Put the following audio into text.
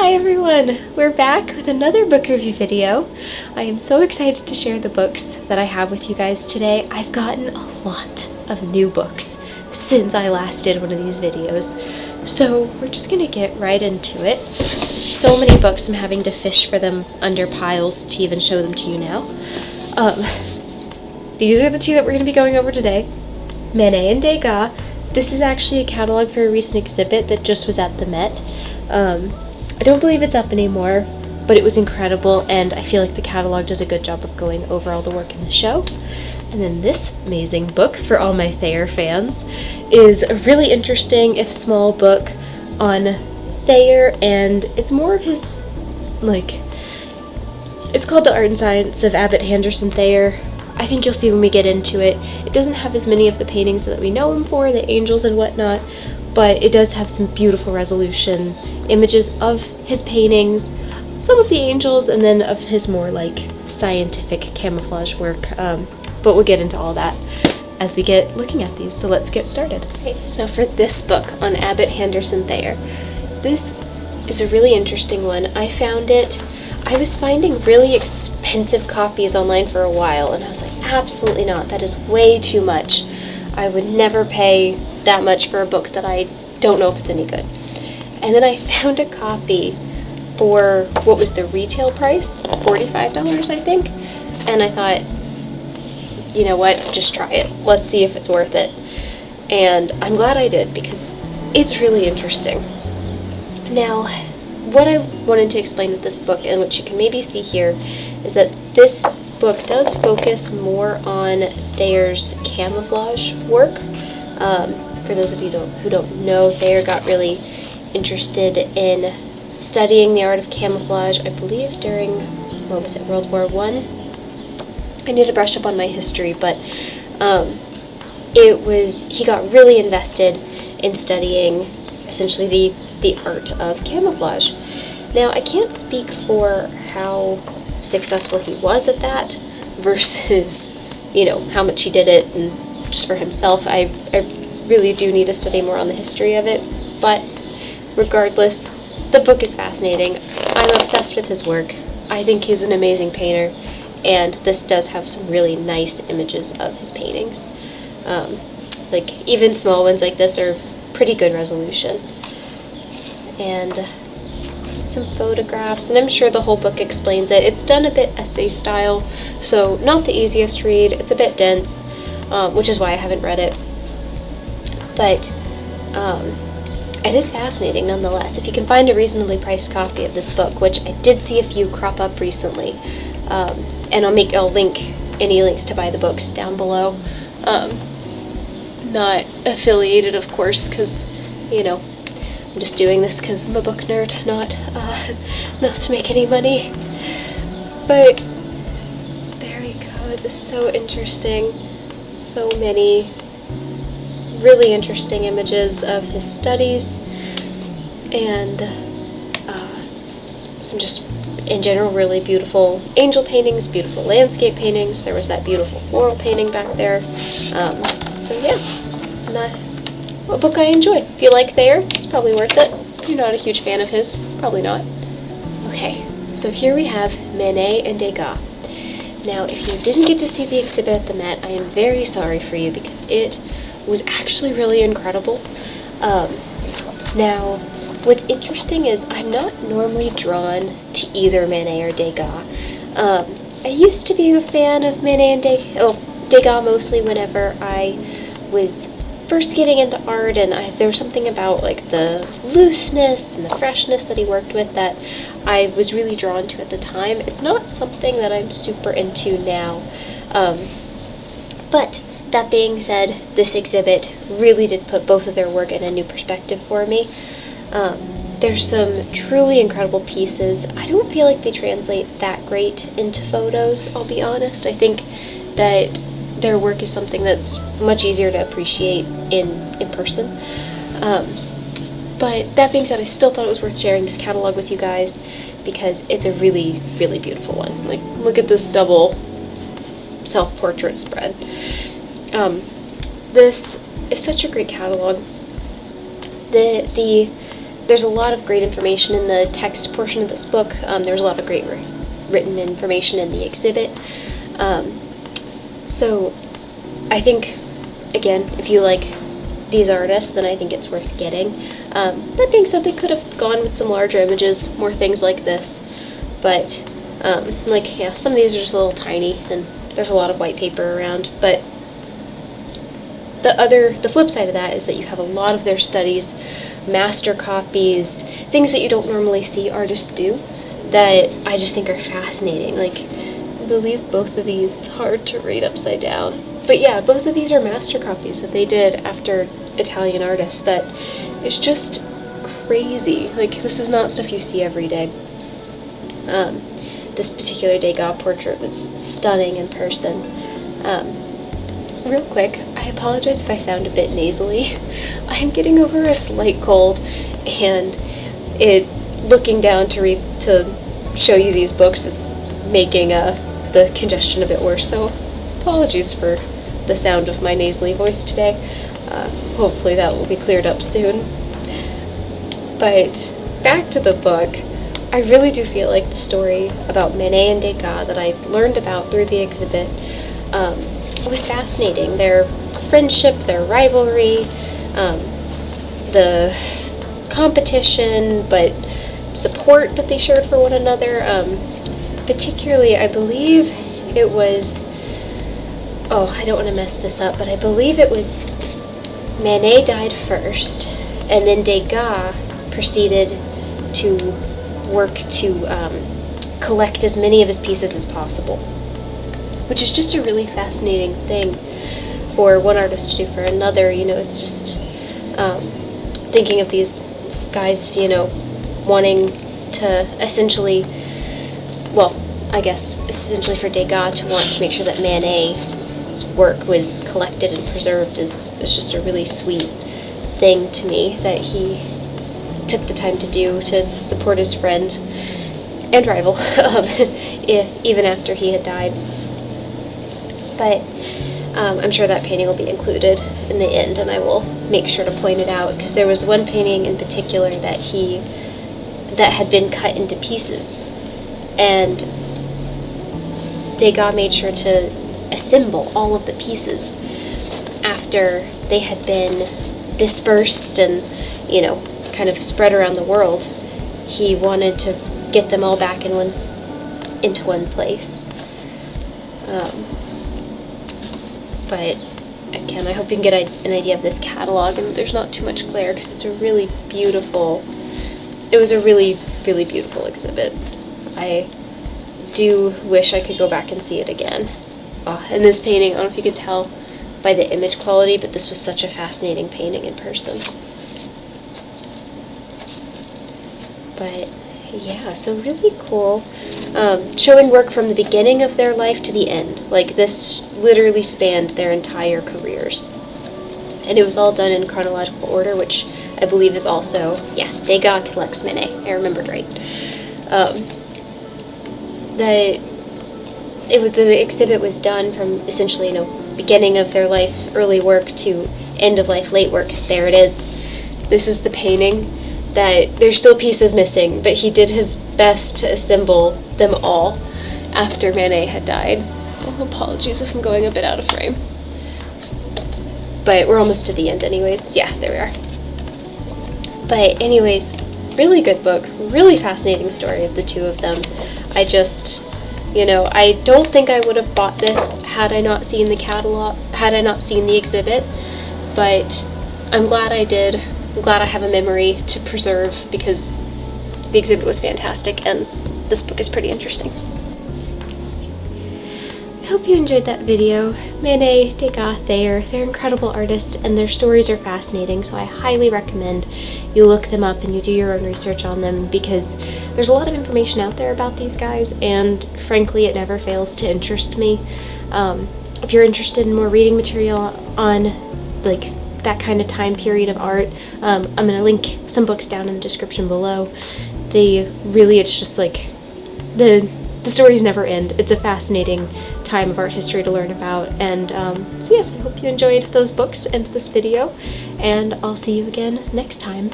Hi everyone! We're back with another book review video. I am so excited to share the books that I have with you guys today. I've gotten a lot of new books since I last did one of these videos, so we're just gonna get right into it. So many books, I'm having to fish for them under piles to even show them to you now. These are the two that we're going to be going over today. Manet and Degas. This is actually a catalog for a recent exhibit that just was at the Met. I don't believe it's up anymore, but it was incredible, and I feel like the catalog does a good job of going over all the work in the show. And then this amazing book for all my Thayer fans is a really interesting, if small, book on Thayer, and it's more of his, it's called The Art and Science of Abbott, Handerson, Thayer. I think you'll see when we get into it. It doesn't have as many of the paintings that we know him for, the angels and whatnot, but it does have some beautiful resolution images of his paintings, some of the angels, and then of his more scientific camouflage work. But we'll get into all that as we get looking at these, so let's get started. Okay, so for this book on Abbott, Handerson, Thayer, this is a really interesting one. I was finding really expensive copies online for a while, and I was like, absolutely not, that is way too much. I would never pay that much for a book that I don't know if it's any good. And then I found a copy for, what was the retail price? $45, I think. And I thought, you know what, just try it. Let's see if it's worth it. And I'm glad I did, because it's really interesting. Now, what I wanted to explain with this book, and what you can maybe see here, is that this book does focus more on Thayer's camouflage work. For those of you who don't know, Thayer got really interested in studying the art of camouflage, I believe during, World War I? I need to brush up on my history, but he got really invested in studying essentially the art of camouflage. Now, I can't speak for how successful he was at that versus, how much he did it and just for himself. I really do need to study more on the history of it, but regardless, the book is fascinating. I'm obsessed with his work. I think he's an amazing painter, and this does have some really nice images of his paintings. Even small ones like this are pretty good resolution. And some photographs, and I'm sure the whole book explains it. It's done a bit essay style, so not the easiest read. It's a bit dense, which is why I haven't read it. But it is fascinating nonetheless. If you can find a reasonably priced copy of this book, which I did see a few crop up recently, and I'll link any links to buy the books down below. Not affiliated, of course, because I'm just doing this because I'm a book nerd, not to make any money. But there we go. This is so interesting. So many really interesting images of his studies, and some just in general really beautiful angel paintings, beautiful landscape paintings. There was that beautiful floral painting back there. So yeah, a book I enjoy. If you like Thayer, it's probably worth it. If you're not a huge fan of his, probably not. Okay, so here we have Manet and Degas. Now, if you didn't get to see the exhibit at the Met, I am very sorry for you, because it was actually really incredible. Now, what's interesting is I'm not normally drawn to either Manet or Degas. I used to be a fan of Manet and Degas mostly whenever I was first getting into art, and there was something about the looseness and the freshness that he worked with that I was really drawn to at the time. It's not something that I'm super into now. But that being said, this exhibit really did put both of their work in a new perspective for me. There's some truly incredible pieces. I don't feel like they translate that great into photos, I'll be honest. I think that their work is something that's much easier to appreciate in person. But that being said, I still thought it was worth sharing this catalog with you guys, because it's a really, really beautiful one. Look at this double self-portrait spread. This is such a great catalog. The there's a lot of great information in the text portion of this book. There's a lot of great written information in the exhibit. So I think, again, if you like these artists, then I think it's worth getting. That being said, they could have gone with some larger images, more things like this, but some of these are just a little tiny, and there's a lot of white paper around. But the flip side of that is that you have a lot of their studies, master copies, things that you don't normally see artists do, that I just think are fascinating. Like, I believe both of these, it's hard to read upside down, but yeah, both of these are master copies that they did after Italian artists. That is just crazy. Like, this is not stuff you see every day. This particular Degas portrait was stunning in person. Real quick, I apologize if I sound a bit nasally. I'm getting over a slight cold, and looking down to show you these books is making the congestion a bit worse, so apologies for the sound of my nasally voice today. Hopefully that will be cleared up soon. But back to the book, I really do feel like the story about Manet and Degas that I learned about through the exhibit was fascinating. Their friendship, their rivalry, the competition, but support that they shared for one another. Particularly, I believe it was, I don't want to mess this up, but I believe it was Manet died first, and then Degas proceeded to work to collect as many of his pieces as possible, which is just a really fascinating thing for one artist to do for another. It's just thinking of these guys, wanting to essentially for Degas to want to make sure that Manet's work was collected and preserved is just a really sweet thing to me, that he took the time to do to support his friend and rival even after he had died. But I'm sure that painting will be included in the end, and I will make sure to point it out, because there was one painting in particular that had been cut into pieces, and Degas made sure to assemble all of the pieces after they had been dispersed and kind of spread around the world. He wanted to get them all back into one place. But again, I hope you can get an idea of this catalog, and there's not too much glare, because it was a really beautiful exhibit. I do wish I could go back and see it again. And this painting, I don't know if you could tell by the image quality, but this was such a fascinating painting in person. But yeah, so really cool. Showing work from the beginning of their life to the end. Like, this literally spanned their entire careers. And it was all done in chronological order, which I believe is also, Degas collects Manet. I remembered right. The exhibit was done from essentially, beginning of their life, early work, to end of life, late work. There it is. This is the painting that there's still pieces missing, but he did his best to assemble them all after Manet had died. Oh, apologies if I'm going a bit out of frame. But we're almost to the end anyways. Yeah, there we are. But anyways, really good book, really fascinating story of the two of them. I just, I don't think I would have bought this had I not seen the catalog, had I not seen the exhibit, but I'm glad I did. I'm glad I have a memory to preserve, because the exhibit was fantastic and this book is pretty interesting. I hope you enjoyed that video. Manet, Degas, Thayer, they're incredible artists and their stories are fascinating, so I highly recommend you look them up and you do your own research on them, because there's a lot of information out there about these guys, and frankly it never fails to interest me. If you're interested in more reading material on that kind of time period of art, I'm going to link some books down in the description below. It's just the stories never end. It's a fascinating time of art history to learn about, and so yes, I hope you enjoyed those books and this video, and I'll see you again next time.